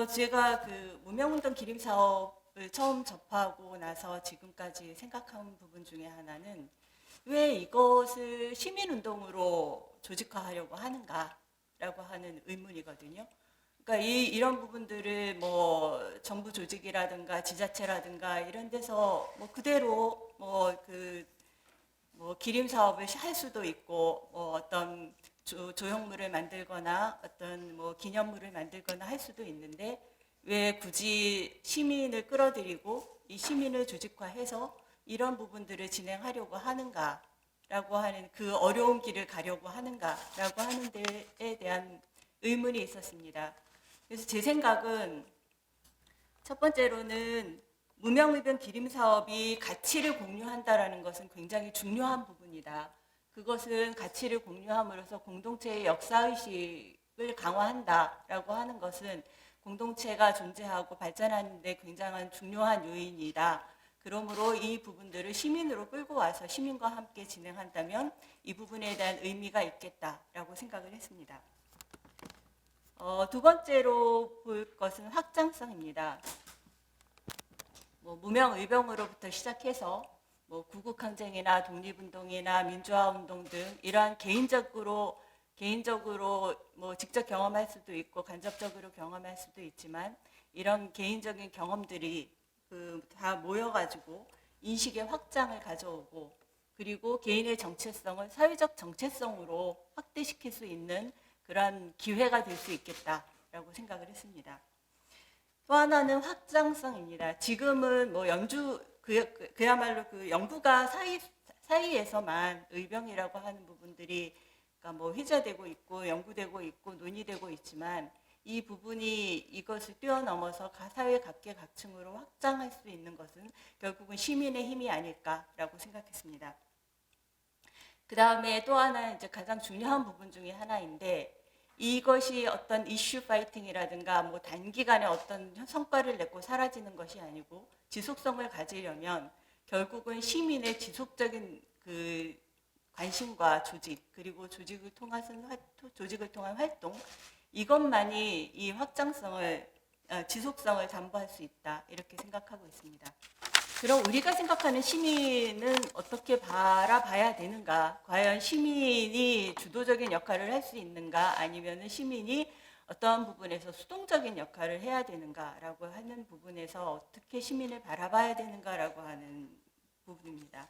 제가 그 무명운동 기림 사업을 처음 접하고 나서 지금까지 생각한 부분 중에 하나는 왜 이것을 시민운동으로 조직화하려고 하는가라고 하는 의문이거든요. 그러니까 이런 부분들을 뭐 정부 조직이라든가 지자체라든가 이런 데서 뭐 그대로 뭐 기림 사업을 할 수도 있고 뭐 어떤 조형물을 만들거나 어떤 뭐 기념물을 만들거나 할 수도 있는데 왜 굳이 시민을 끌어들이고 이 시민을 조직화해서 이런 부분들을 진행하려고 하는가라고 하는 그 어려운 길을 가려고 하는가라고 하는 데에 대한 의문이 있었습니다. 그래서 제 생각은 첫 번째로는 무명의변 기림 사업이 가치를 공유한다라는 것은 굉장히 중요한 부분이다. 그것은 가치를 공유함으로써 공동체의 역사의식을 강화한다라고 하는 것은 공동체가 존재하고 발전하는 데 굉장한 중요한 요인이다. 그러므로 이 부분들을 시민으로 끌고 와서 시민과 함께 진행한다면 이 부분에 대한 의미가 있겠다라고 생각을 했습니다. 두 번째로 볼 것은 확장성입니다. 무명의병으로부터 시작해서 구국항쟁이나 독립운동이나 민주화운동 등 이러한 개인적으로 직접 경험할 수도 있고 간접적으로 경험할 수도 있지만 이런 개인적인 경험들이 다 모여가지고 인식의 확장을 가져오고 그리고 개인의 정체성을 사회적 정체성으로 확대시킬 수 있는 그런 기회가 될 수 있겠다라고 생각을 했습니다. 또 하나는 확장성입니다. 지금은 그야말로 그 연구가 사이에서만 의병이라고 하는 부분들이 그러니까 회자되고 있고 연구되고 있고 논의되고 있지만 이 부분이 이것을 뛰어넘어서 사회 각계각층으로 확장할 수 있는 것은 결국은 시민의 힘이 아닐까라고 생각했습니다. 그 다음에 또 하나 이제 가장 중요한 부분 중에 하나인데 이것이 어떤 이슈 파이팅이라든가 단기간에 어떤 성과를 내고 사라지는 것이 아니고 지속성을 가지려면 결국은 시민의 지속적인 관심과 조직 그리고 조직을 통한 활동 이것만이 이 확장성을 지속성을 담보할 수 있다 이렇게 생각하고 있습니다. 그럼 우리가 생각하는 시민은 어떻게 바라봐야 되는가? 과연 시민이 주도적인 역할을 할 수 있는가? 아니면 시민이 어떠한 부분에서 수동적인 역할을 해야 되는가라고 하는 부분에서 어떻게 시민을 바라봐야 되는가라고 하는 부분입니다.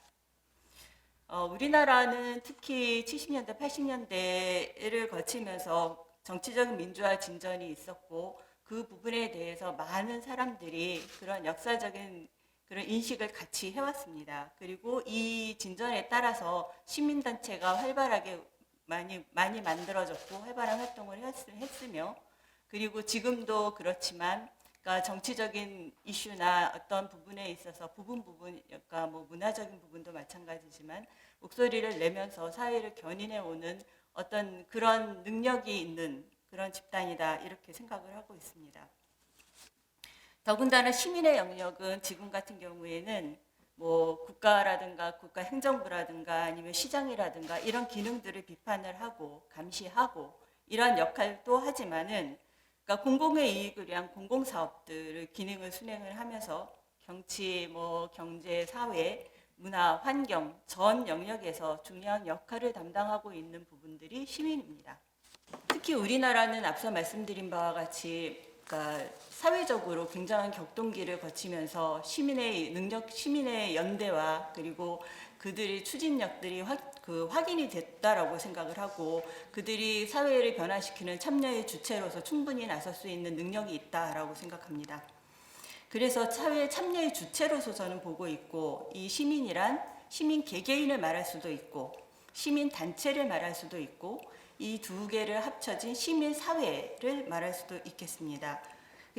우리나라는 특히 70년대, 80년대를 거치면서 정치적인 민주화 진전이 있었고 그 부분에 대해서 많은 사람들이 그런 역사적인 그런 인식을 같이 해왔습니다. 그리고 이 진전에 따라서 시민단체가 활발하게 많이 만들어졌고 활발한 활동을 했으며 그리고 지금도 그렇지만 그러니까 정치적인 이슈나 어떤 부분에 있어서 그러니까 문화적인 부분도 마찬가지지만 목소리를 내면서 사회를 견인해 오는 어떤 그런 능력이 있는 그런 집단이다 이렇게 생각을 하고 있습니다. 더군다나 시민의 영역은 지금 같은 경우에는 국가라든가 국가행정부라든가 아니면 시장이라든가 이런 기능들을 비판을 하고 감시하고 이런 역할도 하지만은 그러니까 공공의 이익을 위한 공공사업들을 기능을 수행을 하면서 정치, 경제, 사회, 문화, 환경 전 영역에서 중요한 역할을 담당하고 있는 부분들이 시민입니다. 특히 우리나라는 앞서 말씀드린 바와 같이 그러니까 사회적으로 굉장한 격동기를 거치면서 시민의 능력, 시민의 연대와 그리고 그들의 추진력들이 확인이 됐다라고 생각을 하고 그들이 사회를 변화시키는 참여의 주체로서 충분히 나설 수 있는 능력이 있다라고 생각합니다. 그래서 사회 참여의 주체로서 저는 보고 있고 이 시민이란 시민 개개인을 말할 수도 있고 시민 단체를 말할 수도 있고 이 두 개를 합쳐진 시민사회를 말할 수도 있겠습니다.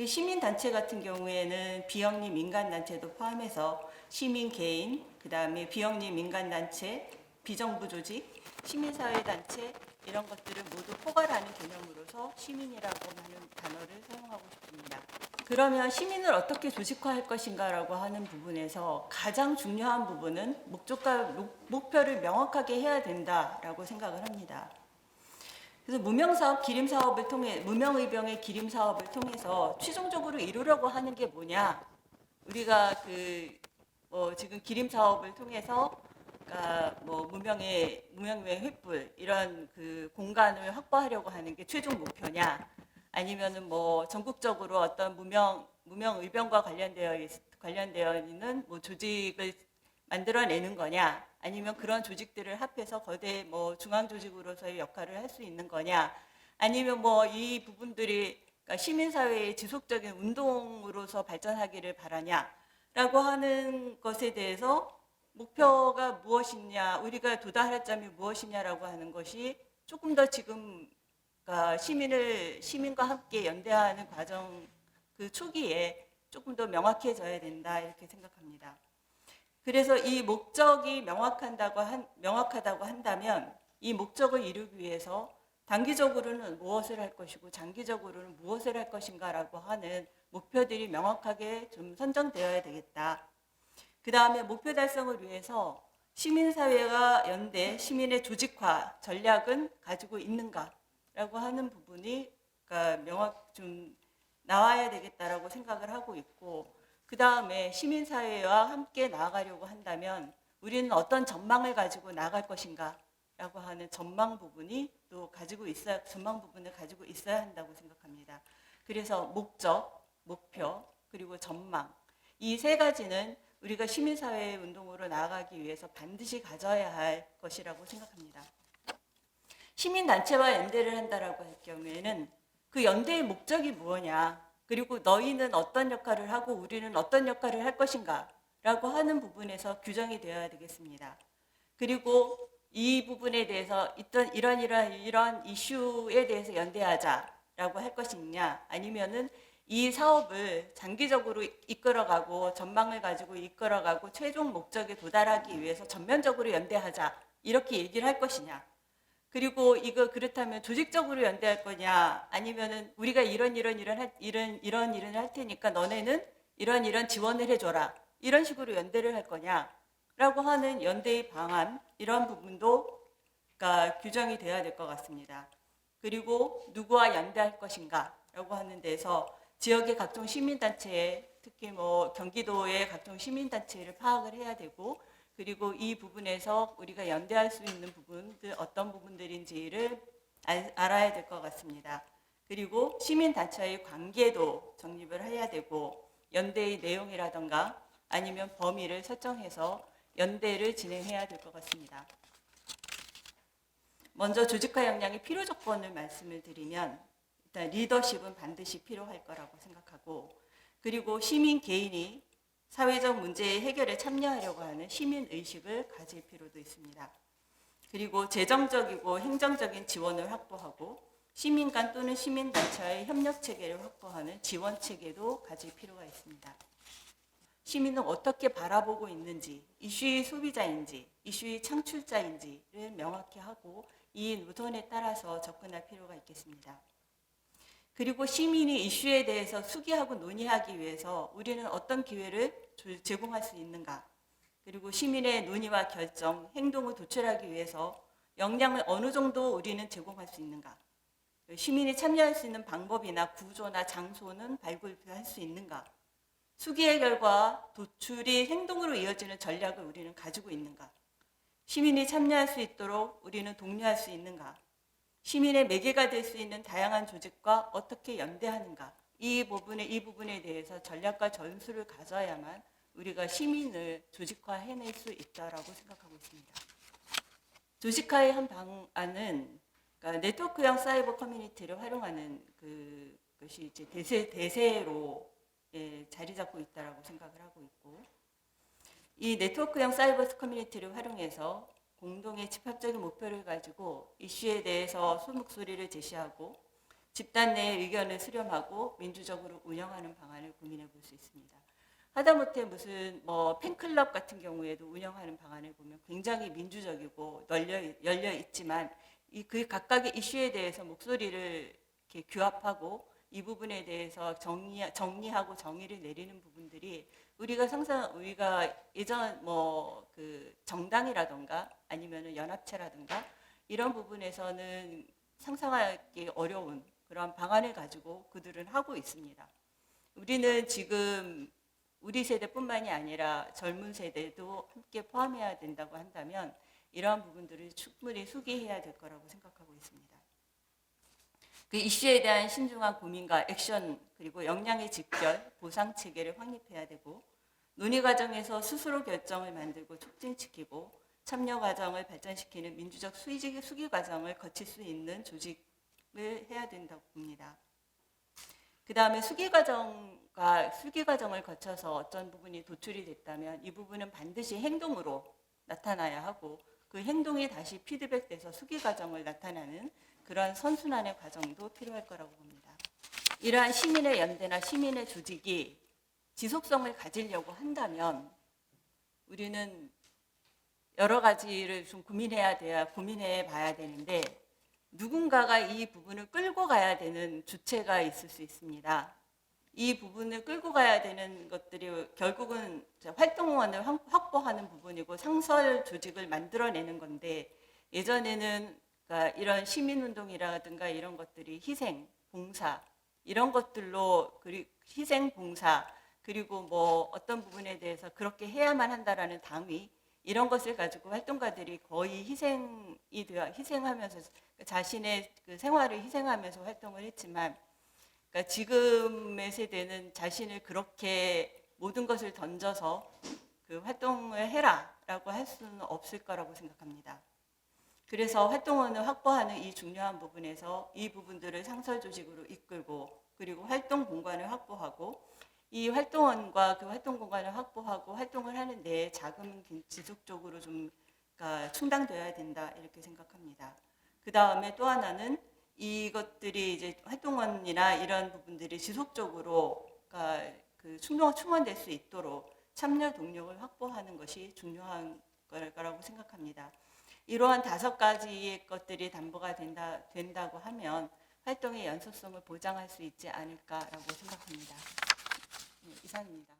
시민단체 같은 경우에는 비영리 민간단체도 포함해서 시민 개인, 그 다음에 비영리 민간단체, 비정부 조직, 시민사회단체 이런 것들을 모두 포괄하는 개념으로서 시민이라고 하는 단어를 사용하고 싶습니다. 그러면 시민을 어떻게 조직화할 것인가라고 하는 부분에서 가장 중요한 부분은 목적과 목표를 명확하게 해야 된다라고 생각을 합니다. 그래서 무명사업, 기림사업을 통해 무명의병의 기림사업을 통해서 최종적으로 이루려고 하는 게 뭐냐? 우리가 지금 기림사업을 통해서 그러니까 무명의 횃불 이런 그 공간을 확보하려고 하는 게 최종 목표냐? 아니면은 전국적으로 어떤 무명의병과 관련되어 있는 조직을 만들어내는 거냐? 아니면 그런 조직들을 합해서 거대 중앙 조직으로서의 역할을 할 수 있는 거냐? 아니면 이 부분들이 그러니까 시민사회의 지속적인 운동으로서 발전하기를 바라냐라고 하는 것에 대해서 목표가 무엇이냐, 우리가 도달할 점이 무엇이냐라고 하는 것이 조금 더 지금 그러니까 시민과 함께 연대하는 과정 그 초기에 조금 더 명확해져야 된다 이렇게 생각합니다. 그래서 이 목적이 명확하다고 한다면 이 목적을 이루기 위해서 단기적으로는 무엇을 할 것이고 장기적으로는 무엇을 할 것인가라고 하는 목표들이 명확하게 좀 선정되어야 되겠다. 그 다음에 목표 달성을 위해서 시민사회가 연대, 시민의 조직화 전략은 가지고 있는가라고 하는 부분이 그러니까 좀 나와야 되겠다라고 생각을 하고 있고, 그 다음에 시민사회와 함께 나아가려고 한다면 우리는 어떤 전망을 가지고 나아갈 것인가 라고 하는 전망 부분을 가지고 있어야 한다고 생각합니다. 그래서 목적, 목표, 그리고 전망. 이 세 가지는 우리가 시민사회 운동으로 나아가기 위해서 반드시 가져야 할 것이라고 생각합니다. 시민단체와 연대를 한다라고 할 경우에는 그 연대의 목적이 무엇냐, 그리고 너희는 어떤 역할을 하고 우리는 어떤 역할을 할 것인가 라고 하는 부분에서 규정이 되어야 되겠습니다. 그리고 이 부분에 대해서 이런 이슈에 대해서 연대하자라고 할 것이냐, 아니면은 이 사업을 장기적으로 이끌어가고 전망을 가지고 이끌어가고 최종 목적에 도달하기 위해서 전면적으로 연대하자 이렇게 얘기를 할 것이냐, 그리고 이거 그렇다면 조직적으로 연대할 거냐, 아니면은 우리가 이런 일을 할 테니까 너네는 이런 지원을 해줘라 이런 식으로 연대를 할 거냐라고 하는 연대의 방안, 이런 부분도 그러니까 규정이 돼야 될 것 같습니다. 그리고 누구와 연대할 것인가라고 하는 데서 지역의 각종 시민단체, 특히 경기도의 각종 시민단체를 파악을 해야 되고, 그리고 이 부분에서 우리가 연대할 수 있는 부분들 어떤 부분들인지를 알아야 될 것 같습니다. 그리고 시민단체의 관계도 정립을 해야 되고, 연대의 내용이라던가 아니면 범위를 설정해서 연대를 진행해야 될 것 같습니다. 먼저 조직화 역량의 필요 조건을 말씀을 드리면, 일단 리더십은 반드시 필요할 거라고 생각하고, 그리고 시민 개인이 사회적 문제의 해결에 참여하려고 하는 시민의식을 가질 필요도 있습니다. 그리고 재정적이고 행정적인 지원을 확보하고 시민 간 또는 시민단체의 협력체계를 확보하는 지원체계도 가질 필요가 있습니다. 시민은 어떻게 바라보고 있는지, 이슈의 소비자인지, 이슈의 창출자인지를 명확히 하고 이 노선에 따라서 접근할 필요가 있겠습니다. 그리고 시민이 이슈에 대해서 수기하고 논의하기 위해서 우리는 어떤 기회를 제공할 수 있는가, 그리고 시민의 논의와 결정, 행동을 도출하기 위해서 역량을 어느 정도 우리는 제공할 수 있는가, 시민이 참여할 수 있는 방법이나 구조나 장소는 발굴할 수 있는가, 수기의 결과 도출이 행동으로 이어지는 전략을 우리는 가지고 있는가, 시민이 참여할 수 있도록 우리는 독려할 수 있는가, 시민의 매개가 될 수 있는 다양한 조직과 어떻게 연대하는가, 이 부분에 대해서 전략과 전술을 가져야만 우리가 시민을 조직화해낼 수 있다라고 생각하고 있습니다. 조직화의 한 방안은 그러니까 네트워크형 사이버 커뮤니티를 활용하는 것이 이제 대세로 자리 잡고 있다라고 생각을 하고 있고, 이 네트워크형 사이버 커뮤니티를 활용해서 공동의 집합적인 목표를 가지고 이슈에 대해서 소목소리를 제시하고 집단 내의 의견을 수렴하고 민주적으로 운영하는 방안을 고민해 볼 수 있습니다. 하다못해 무슨 팬클럽 같은 경우에도 운영하는 방안을 보면 굉장히 민주적이고 열려 있지만 그 각각의 이슈에 대해서 목소리를 이렇게 규합하고 이 부분에 대해서 정리하고 정의를 내리는 부분들이 우리가 예전 그 정당이라던가 아니면은 연합체라든가 이런 부분에서는 상상하기 어려운 그런 방안을 가지고 그들은 하고 있습니다. 우리는 지금 우리 세대뿐만이 아니라 젊은 세대도 함께 포함해야 된다고 한다면 이러한 부분들을 충분히 숙의해야 될 거라고 생각하고 있습니다. 그 이슈에 대한 신중한 고민과 액션 그리고 역량의 집결, 보상 체계를 확립해야 되고 논의 과정에서 스스로 결정을 만들고 촉진시키고 참여 과정을 발전시키는 민주적 수기 과정을 거칠 수 있는 조직을 해야 된다고 봅니다. 그 다음에 수기 과정을 거쳐서 어떤 부분이 도출이 됐다면 이 부분은 반드시 행동으로 나타나야 하고 그 행동이 다시 피드백돼서 수기 과정을 나타나는 그런 선순환의 과정도 필요할 거라고 봅니다. 이러한 시민의 연대나 시민의 조직이 지속성을 가지려고 한다면 우리는 여러 가지를 좀 고민해 봐야 되는데 누군가가 이 부분을 끌고 가야 되는 주체가 있을 수 있습니다. 이 부분을 끌고 가야 되는 것들이 결국은 활동원을 확보하는 부분이고 상설 조직을 만들어내는 건데 예전에는 그러니까 이런 시민운동이라든가 이런 것들이 희생, 봉사 이런 것들로 희생, 봉사 그리고 뭐 어떤 부분에 대해서 그렇게 해야만 한다라는 당위 이런 것을 가지고 활동가들이 거의 희생하면서 자신의 그 생활을 희생하면서 활동을 했지만 그러니까 지금의 세대는 자신을 그렇게 모든 것을 던져서 그 활동을 해라라고 할 수는 없을 거라고 생각합니다. 그래서 활동원을 확보하는 이 중요한 부분에서 이 부분들을 상설 조직으로 이끌고 그리고 활동 공간을 확보하고 이 활동원과 그 활동 공간을 확보하고 활동을 하는 데 자금은 지속적으로 좀 그러니까 충당되어야 된다 이렇게 생각합니다. 그 다음에 또 하나는 이것들이 이제 활동원이나 이런 부분들이 지속적으로 그러니까 그 충원될 수 있도록 참여 동력을 확보하는 것이 중요한 거라고 생각합니다. 이러한 5가지의 것들이 담보가 된다고 하면 활동의 연속성을 보장할 수 있지 않을까라고 생각합니다. 네, 이상입니다.